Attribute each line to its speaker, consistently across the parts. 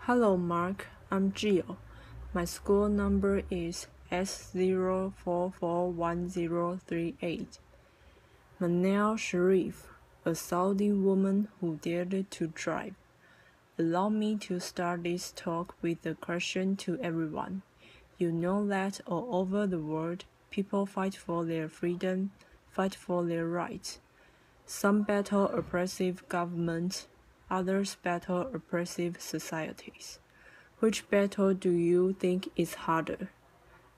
Speaker 1: Hello, Mark. I'm Gio. My school number is S0441038. Manal al-Sharif, a Saudi woman who dared to drive. Allow me to start this talk with a question to everyone. You know that all over the world, people fight for their freedom, fight for their rights. Some battle oppressive governments, others battle oppressive societies. Which battle do you think is harder?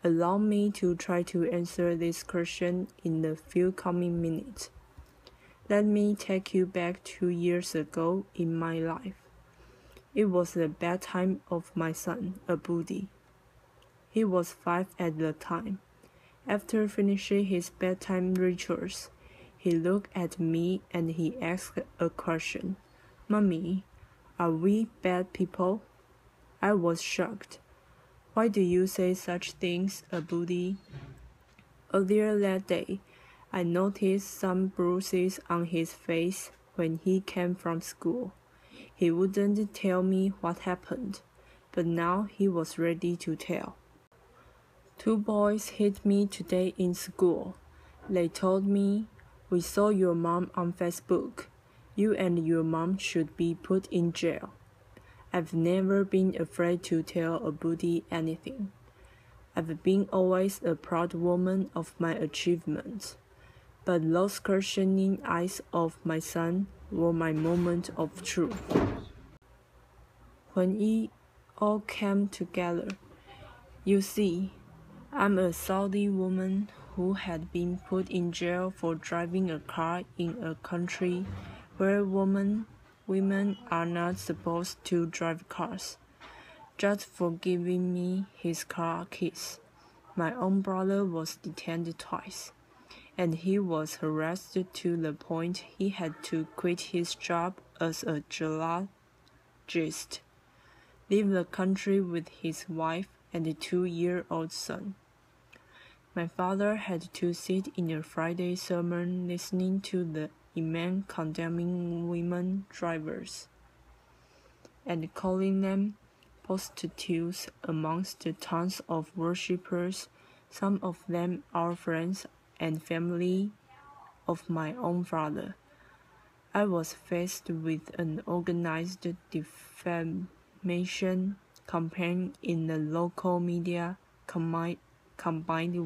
Speaker 1: Allow me to try to answer this question in the few coming minutes. Let me take you back 2 years ago in my life. It was the bedtime of my son, Abudi. He was 5 at the time. After finishing his bedtime rituals, he looked at me and he asked a question. Mommy, are we bad people? I was shocked. Why do you say such things, Abudi? Earlier that day, I noticed some bruises on his face when he came from school. He wouldn't tell me what happened, but now he was ready to tell. 2 boys hit me today in school. They told me, "We saw your mom on Facebook. You and your mom should be put in jail." I've never been afraid to tell Abudi anything. I've been always a proud woman of my achievements. But those questioning eyes of my son were my moment of truth. When it all came together, you see, I'm a Saudi woman who had been put in jail for driving a car in a country where women are not supposed to drive cars, just for giving me his car keys. My own brother was detained twice, and he was harassed to the point he had to quit his job as a geologist, leave the country with his wife and a 2-year-old son. My father had to sit in a Friday sermon listening to the imam condemning women drivers and calling them prostitutes amongst the tons of worshippers, some of them our friends and family of my own father. I was faced with an organized defamation campaign in the local media combined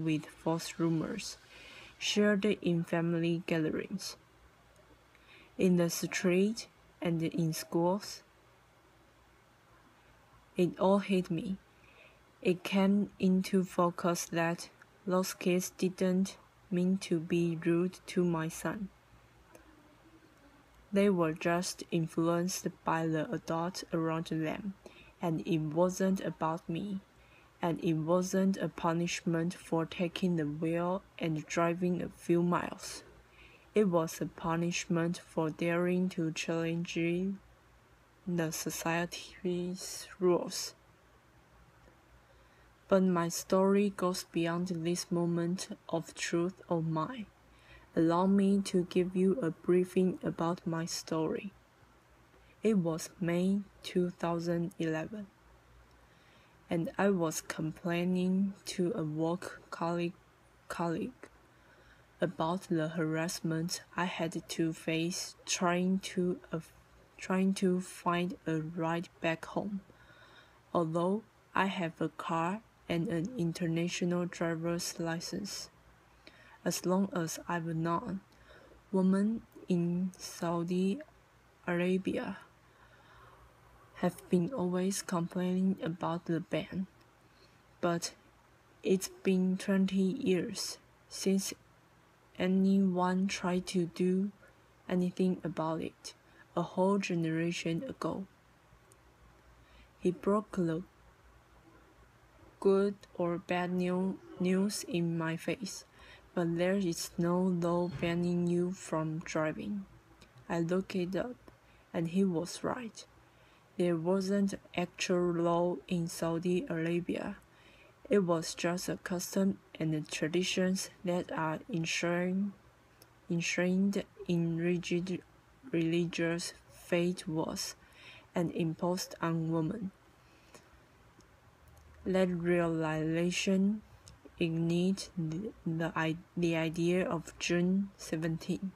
Speaker 1: with false rumors shared in family gatherings, in the street, and in schools. It all hit me. It came into focus that those kids didn't mean to be rude to my son. They were just influenced by the adults around them, and it wasn't about me. And it wasn't a punishment for taking the wheel and driving a few miles. It was a punishment for daring to challenge the society's rules. But my story goes beyond this moment of truth of mine. Allow me to give you a briefing about my story. It was May 2011. And I was complaining to a work colleague about the harassment I had to face trying to find a ride back home. Although I have a car and an international driver's license, as long as I've known, women in Saudi Arabia have been always complaining about the ban, but it's been 20 years since anyone tried to do anything about it, a whole generation ago. He broke the good or bad news in my face, but there is no law banning you from driving. I looked it up, and he was right. There wasn't actual law in Saudi Arabia. It was just a custom and traditions that are enshrined in rigid religious faith was and imposed on women. That realization ignited the idea of June 17,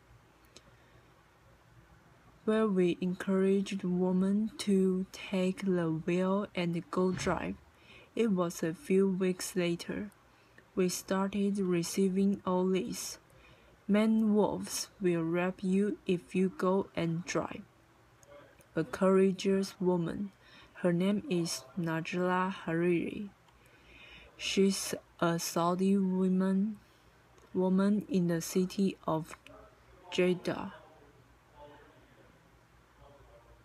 Speaker 1: where we encouraged women to take the wheel and go drive. It was a few weeks later. We started receiving all these. Men wolves will rape you if you go and drive. A courageous woman. Her name is Najla Hariri. She's a Saudi woman in the city of Jeddah.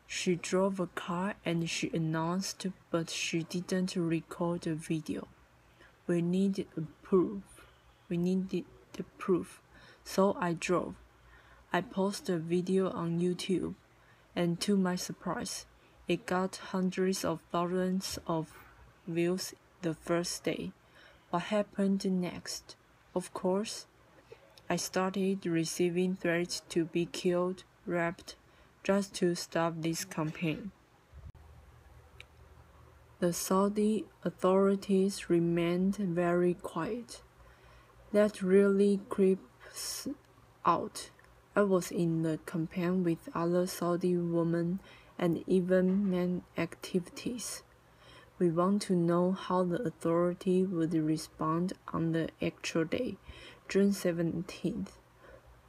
Speaker 1: She drove a car and she announced, but she didn't record the video. We needed proof. So I drove. I posted a video on YouTube, and to my surprise, it got hundreds of thousands of views the first day. What happened next? Of course, I started receiving threats to be killed, raped, just to stop this campaign. The Saudi authorities remained very quiet. That really creeps out. I was in the campaign with other Saudi women and even men activities. We want to know how the authority would respond on the actual day, June 17th,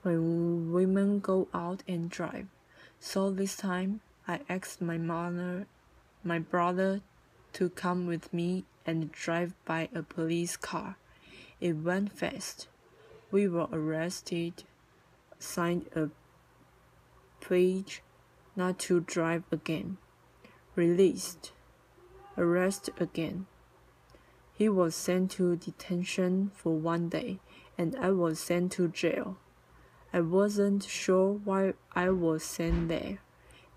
Speaker 1: when women go out and drive. So this time, I asked my brother to come with me and drive by a police car. It went fast. We were arrested, signed a pledge not to drive again, released, arrested again. He was sent to detention for 1 day, and I was sent to jail. I wasn't sure why I was sent there,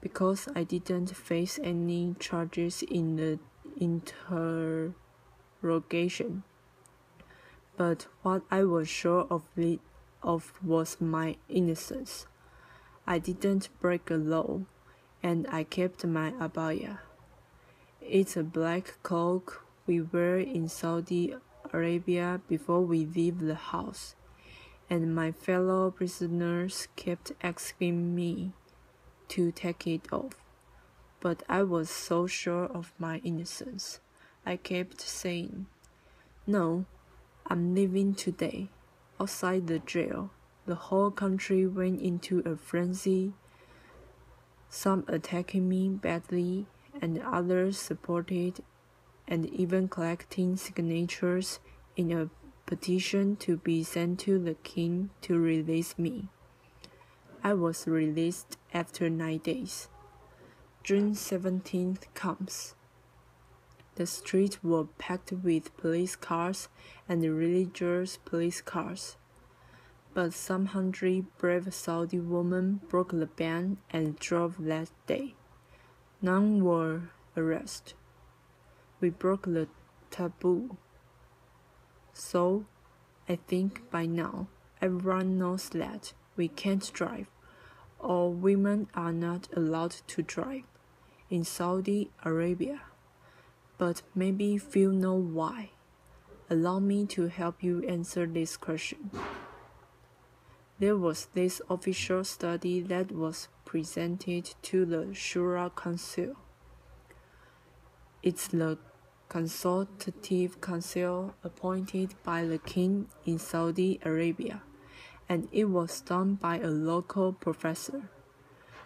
Speaker 1: because I didn't face any charges in the interrogation. But what I was sure of was my innocence. I didn't break a law, and I kept my abaya. It's a black cloak we wear in Saudi Arabia before we leave the house, and my fellow prisoners kept asking me to take it off. But I was so sure of my innocence. I kept saying, "No, I'm leaving today." Outside the jail, the whole country went into a frenzy, some attacking me badly, and others supported and even collecting signatures in a petition to be sent to the king to release me. I was released after 9 days. June 17th comes. The streets were packed with police cars and religious police cars. But some 100 brave Saudi women broke the ban and drove that day. None were arrested. We broke the taboo. So, I think by now, everyone knows that we can't drive, or women are not allowed to drive in Saudi Arabia. But maybe few know why. Allow me to help you answer this question. There was this official study that was presented to the Shura Council. It's the consultative council appointed by the king in Saudi Arabia, and it was done by a local professor,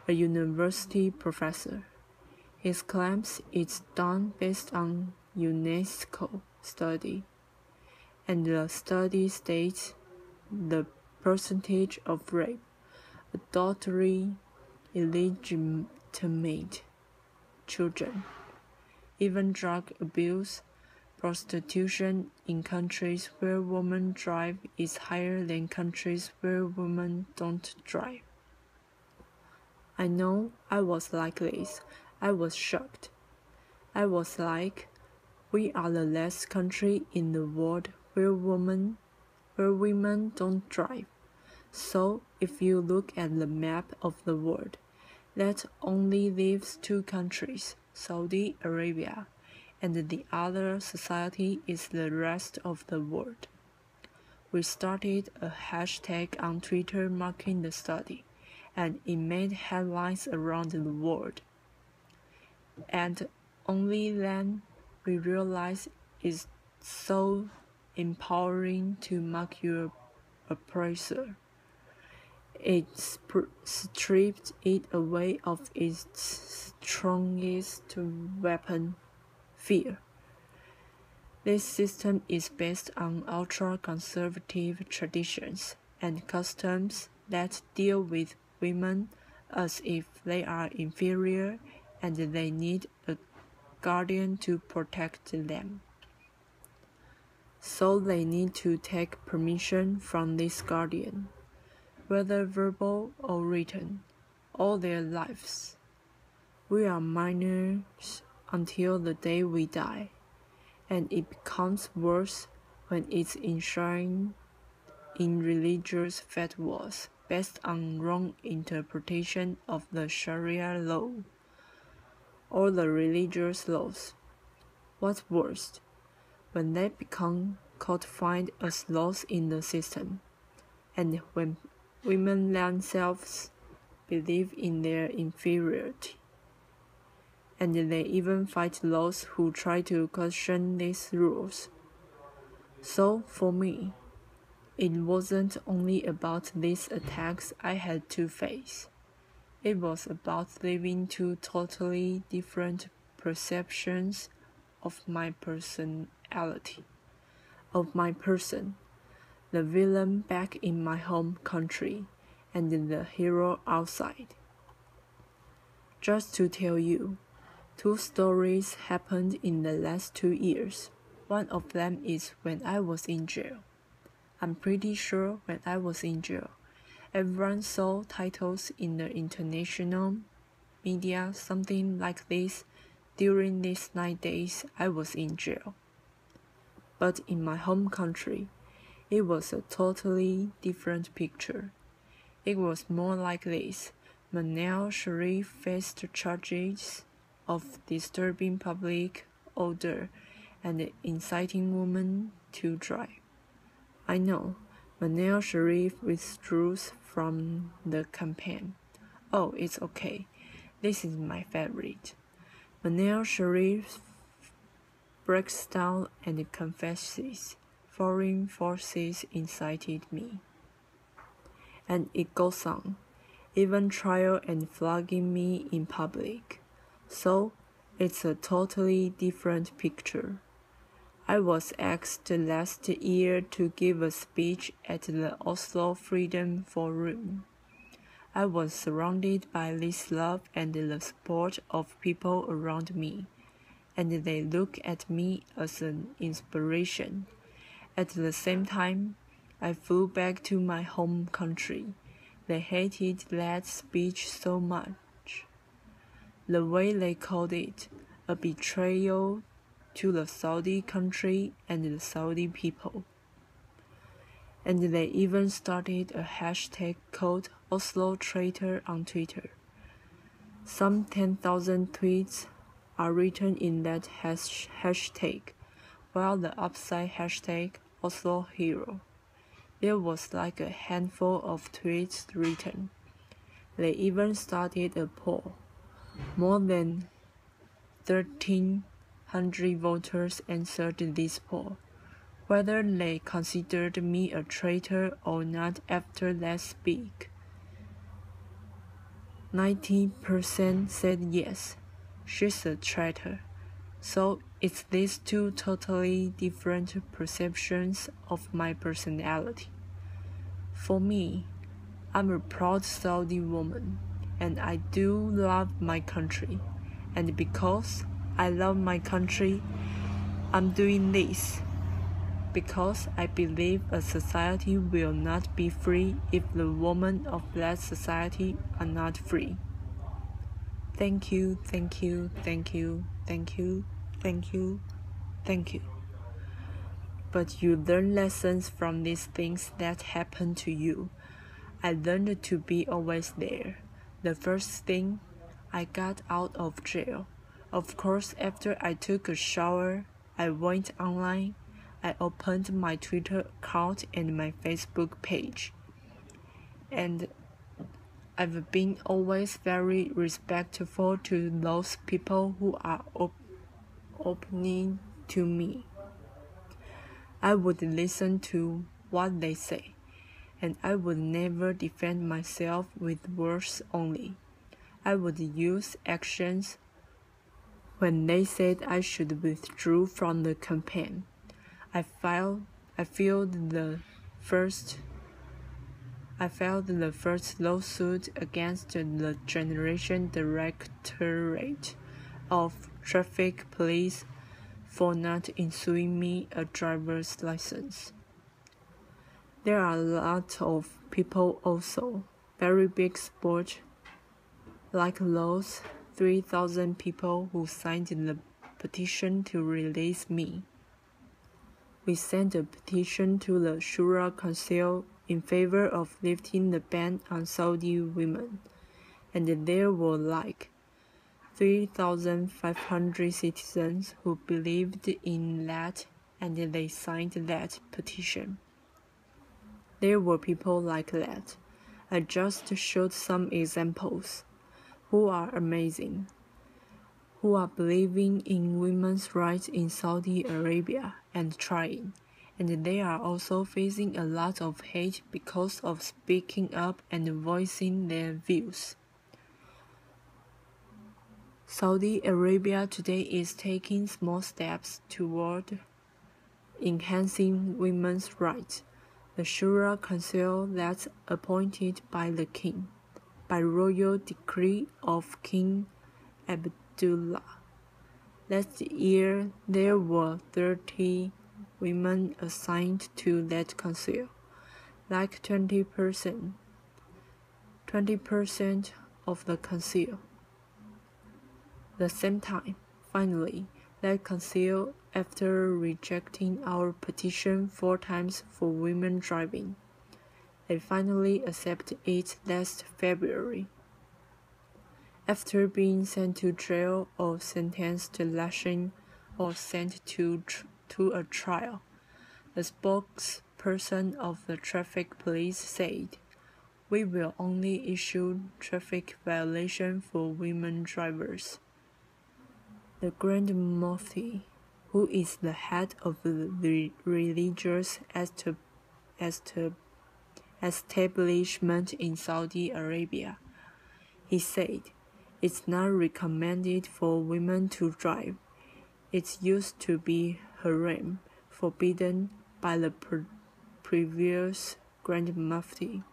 Speaker 1: a university professor. His claims it's done based on UNESCO study, and the study states the percentage of rape, adultery, illegitimate children, even drug abuse, prostitution in countries where women drive is higher than countries where women don't drive. I know I was like this. I was shocked. I was like, we are the last country in the world where women don't drive. So if you look at the map of the world, that only leaves 2 countries, Saudi Arabia and the other society is the rest of the world. We started a hashtag on Twitter marking the study, and it made headlines around the world. And only then we realized it's so empowering to mock your oppressor. It stripped it away of its strongest weapon, fear. This system is based on ultra-conservative traditions and customs that deal with women as if they are inferior and they need a guardian to protect them. So they need to take permission from this guardian, whether verbal or written, all their lives. We are minors until the day we die, and it becomes worse when it's enshrined in religious fatwas based on wrong interpretation of the Sharia law or the religious laws. What's worse, when they become codified as laws in the system, and when women themselves believe in their inferiority, and they even fight those who try to question these rules. So for me, it wasn't only about these attacks I had to face. It was about living two totally different perceptions of my personality, of my person, the villain back in my home country, and the hero outside. Just to tell you, 2 stories happened in the last 2 years. One of them is when I was in jail. I'm pretty sure when I was in jail, everyone saw titles in the international media, something like this, during these 9 days I was in jail. But in my home country, it was a totally different picture. It was more like this. Manal al-Sharif faced charges of disturbing public order and inciting women to drive. I know, Manal al-Sharif withdrew from the campaign. Oh, it's okay. This is my favorite. Manal al-Sharif breaks down and confesses. Foreign forces incited me. And it goes on, even trial and flogging me in public. So, it's a totally different picture. I was asked last year to give a speech at the Oslo Freedom Forum. I was surrounded by this love and the support of people around me, and they look at me as an inspiration. At the same time, I flew back to my home country. They hated that speech so much. The way they called it, a betrayal to the Saudi country and the Saudi people. And they even started a hashtag called Oslo Traitor on Twitter. Some 10,000 tweets are written in that hashtag, while the upside hashtag Oslo Hero. There was like a handful of tweets written. They even started a poll. More than 1,300 voters answered this poll, whether they considered me a traitor or not after that speech. 90% said yes, she's a traitor. So it's these 2 totally different perceptions of my personality. For me, I'm a proud Saudi woman, and I do love my country. And because I love my country, I'm doing this. Because I believe a society will not be free if the women of that society are not free. Thank you, thank you, thank you, thank you, thank you, thank you. But you learn lessons from these things that happen to you. I learned to be always there. The first thing, I got out of jail. Of course, after I took a shower, I went online. I opened my Twitter account and my Facebook page. And I've been always very respectful to those people who are opening to me. I would listen to what they say, and I would never defend myself with words only. I would use actions. When they said I should withdraw from the campaign, I filed the first lawsuit against the Generation Directorate of Traffic Police for not issuing me a driver's license. There are a lot of people also, very big sport, like those 3,000 people who signed the petition to release me. We sent a petition to the Shura Council in favor of lifting the ban on Saudi women, and there were like 3,500 citizens who believed in that, and they signed that petition. There were people like that. I just showed some examples, who are amazing, who are believing in women's rights in Saudi Arabia and trying, and they are also facing a lot of hate because of speaking up and voicing their views. Saudi Arabia today is taking small steps toward enhancing women's rights. The Shura Council that's appointed by the king, by royal decree of King Abdullah. Last year, there were 30 women assigned to that council, like 20% of the council. The same time, finally, that council, after rejecting our petition 4 times for women driving, they finally accepted it last February. After being sent to jail or sentenced to lashing or sent to a trial, the spokesperson of the traffic police said, "We will only issue traffic violations for women drivers." The Grand Mufti, who is the head of the religious establishment in Saudi Arabia, he said, "It's not recommended for women to drive. It used to be haram, forbidden by the previous Grand Mufti.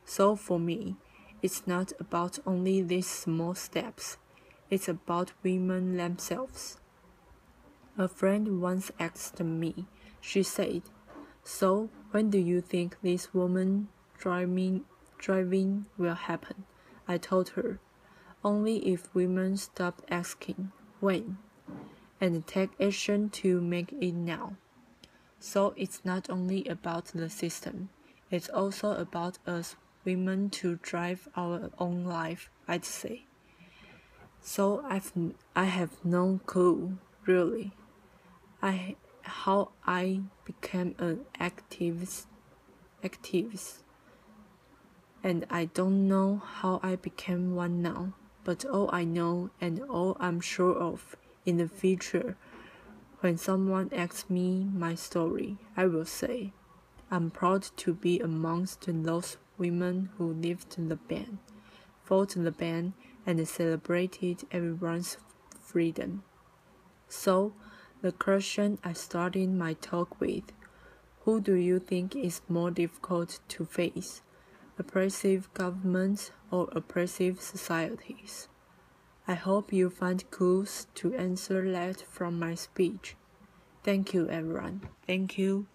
Speaker 1: So for me, it's not about only these small steps. It's about women themselves." A friend once asked me, she said, "So, when do you think this woman driving will happen?" I told her, "Only if women stop asking, when, and take action to make it now." So it's not only about the system, it's also about us women to drive our own life, I'd say. So I have no clue, really, how I became an activist, and I don't know how I became one now. But all I know and all I'm sure of, in the future, when someone asks me my story, I will say, I'm proud to be amongst those women who lived the ban, fought the ban, and celebrated everyone's freedom. So, the question I started my talk with, who do you think is more difficult to face, oppressive governments or oppressive societies? I hope you find clues to answer that from my speech. Thank you, everyone. Thank you.